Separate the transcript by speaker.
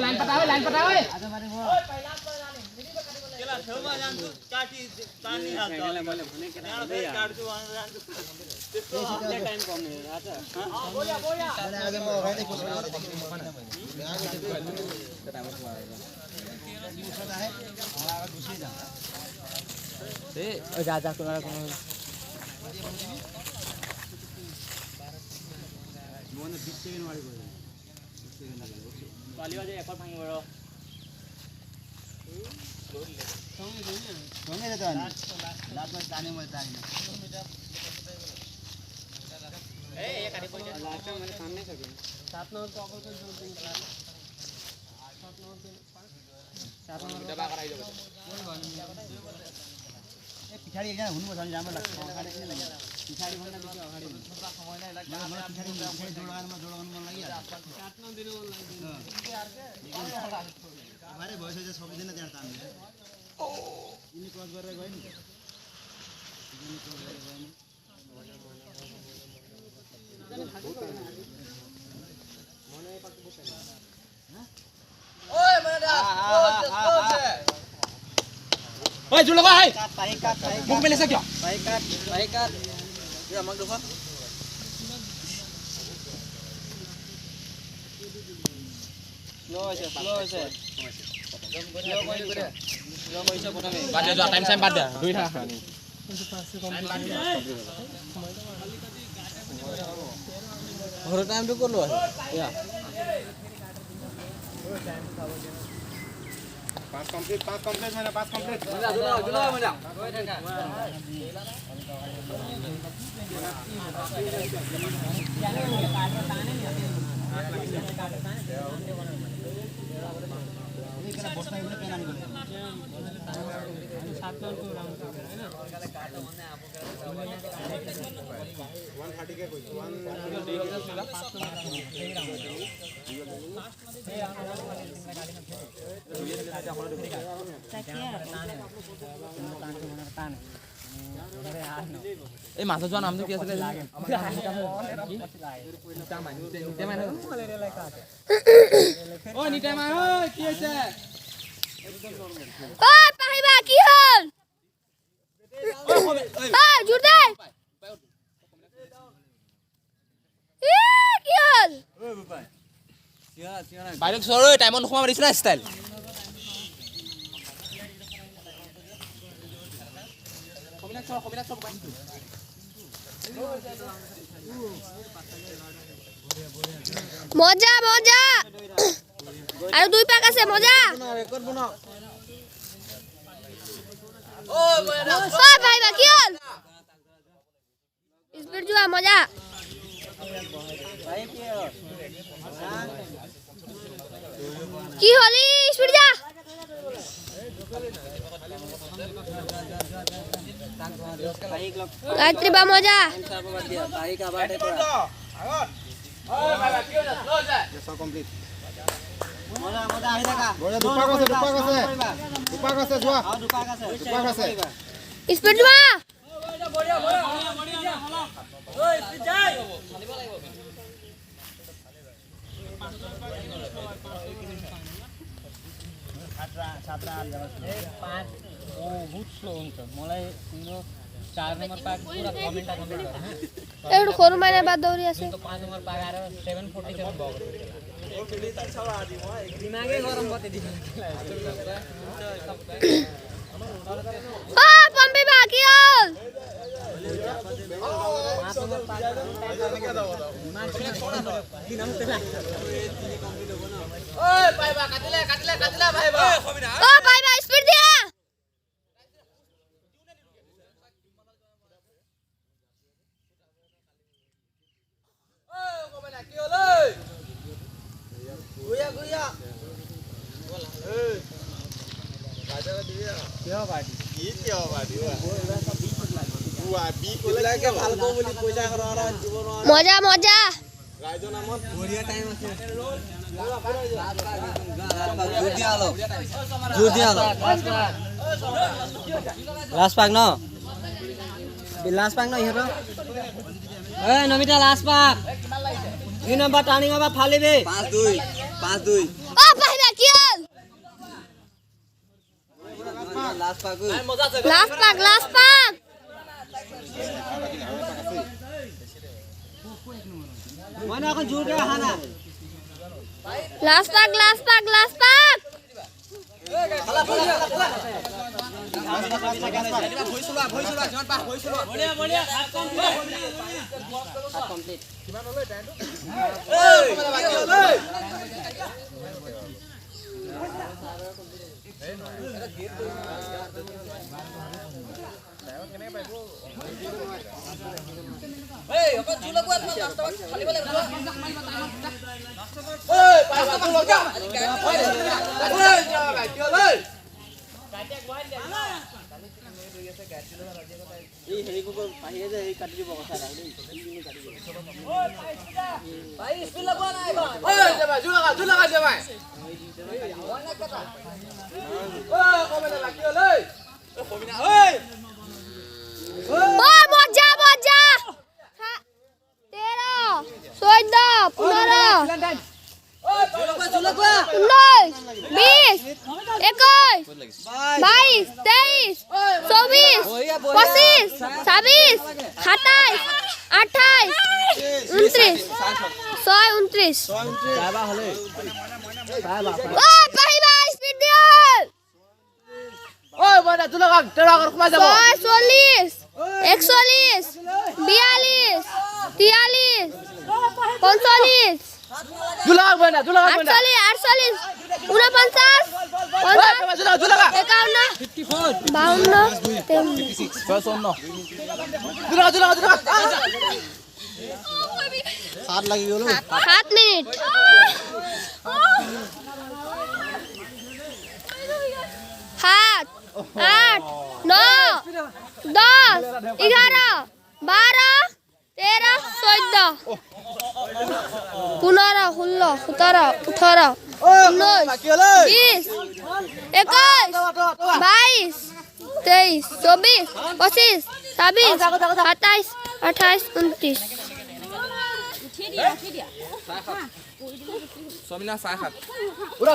Speaker 1: line পাতা ঐ
Speaker 2: केला ठेवमा जान्छु काटी तान्नी हाल्छ यहाँ फेरि काट्छु भनेर जान्छु त्यस्तो आफले टाइम कम हैन बोया बोया आगे म अगाडि कुछ
Speaker 1: ए जा कुना
Speaker 2: मोने 20 सेकेन्ड वाली गयो 20 सेकेन्ड लाग्यो पाली बाजे एकल भाङ गयो सँगै त अनि लातमा ताने मैले ताने ए एक आडी पहिला लास्ट मैले तान्नै सकिन 7 नम्बर टकल पनि जोड दिनु 7 नम्बर 7 नम्बर डबा गराइदियो ए पिछाडी एकजना हुनुपर्छ अनि राम्रो लाग्छ अगाडि किन लाग्यो पिछाडी भन्दा बेसी अगाडि समय नै लाग्छ मलाई पिछाडी जोडगानमा मन लागिहाल्छ 7 नम्बर दिनु मन लाग्दैन बारे भइसक्यो सक्दैन त्यहाँ तान्नु यिनी क्रस गरेर गयो नि यिनी क्रस गरेर गयो नि ओए मेरा ओए जुल लगा है पाई काट मुख में ले सक्यो पाई काट यो मग दुखो स्लो আছে বাদ দে টাইম টাইম বাদ দে দুই থাক ঘৰ টাইমটো কৰলো আছে ইয়া 5 কমপ্লিট মানে 5 কমপ্লিট জুলা মজা গৈ থাকা बस्न पनि पेना नि गयो 7 नम्बर को राउन्ड हैन काट्यो भन्ने आफू 130 के कोइ 1 এই মাছ যোৱা নামটো কি আছিল ও নিতামা ঐ কি আছে
Speaker 3: ও পাহিবা কি হল ও জোর দে কি হল
Speaker 2: ও বাবা বাইরে সরো টাইম অন খোমা দিছ না স্টাইল কবিনা সব বাইছো
Speaker 3: মজা মজা আর দুই পাক আছে মজা
Speaker 2: রেকর্ড বনাও ও
Speaker 3: ভাই বা কি হল স্পিড জুয়া মজা কি হলি স্পিড যা गायत्री बा मजा
Speaker 2: भाई का बाटे तो सब कंप्लीट मजा मजा आइ देखा
Speaker 4: बढिया दुपा कसे जुवा दुपा कसे
Speaker 3: स्पिड जुवा
Speaker 2: बढिया बढिया ओए स्पिड जाय छात्रा 5 ओ बहुत स्लो हुन्छ मलाई तिम्रो 4 नम्बर पाक पुरा कमेन्ट गरे
Speaker 3: एउटा खोरु महिना बाद दौरी आसे
Speaker 2: तो 5 नम्बर पाक आएर 747 भयो ओ फेरि त छ आदि म दिमागै गरम बते दिन्छ
Speaker 3: ओ पम्पे बाकी हल
Speaker 2: 5 नम्बर पाक मान्छे छोडा दिन हम तेला ओए भाइबा काटिले भाइबा
Speaker 3: ओ भाइ भाइ स्पिड दिया
Speaker 2: गुया ए बाजा दिया क्या पार्टी ई क्या पार्टी बुआ बी को লাগে ভালকো বলি পয়সা করা জীবন
Speaker 3: মজা মজা
Speaker 2: রাইজো নামত বড়িয়া টাইম আছে জোর দিয়া আলো লাস্ট পাক ন ইহৰ এ নমিতা লাস্ট পাক
Speaker 1: 2 নম্বৰ টাৰ্ণিঙৰ পৰা ফালিবি
Speaker 2: 5-2 5-2
Speaker 3: অ পাহিবা কি হ'ল
Speaker 2: লাষ্ট পাক
Speaker 3: লাষ্ট পাক
Speaker 1: মানে এখন জোৰকে আহা না
Speaker 3: লাষ্ট পাক ও মজা 13 14 15
Speaker 1: যাবা হলে যাবা
Speaker 3: ও পাহিবা স্পিড দিয়ল
Speaker 1: ঐ বড়া তুই লগা তেৰা আগৰ কমা যাব
Speaker 3: 40 41 42 43 45
Speaker 1: তুই লগা বড়া
Speaker 3: 48 49
Speaker 4: হাত লাগি গ'ল
Speaker 3: 7 মিনিট 7 8 9 10 11 12 13 14 15 16 17 18 19 20 21 22 23 24 25 26 27 28 29
Speaker 2: Somina 5
Speaker 1: উৰা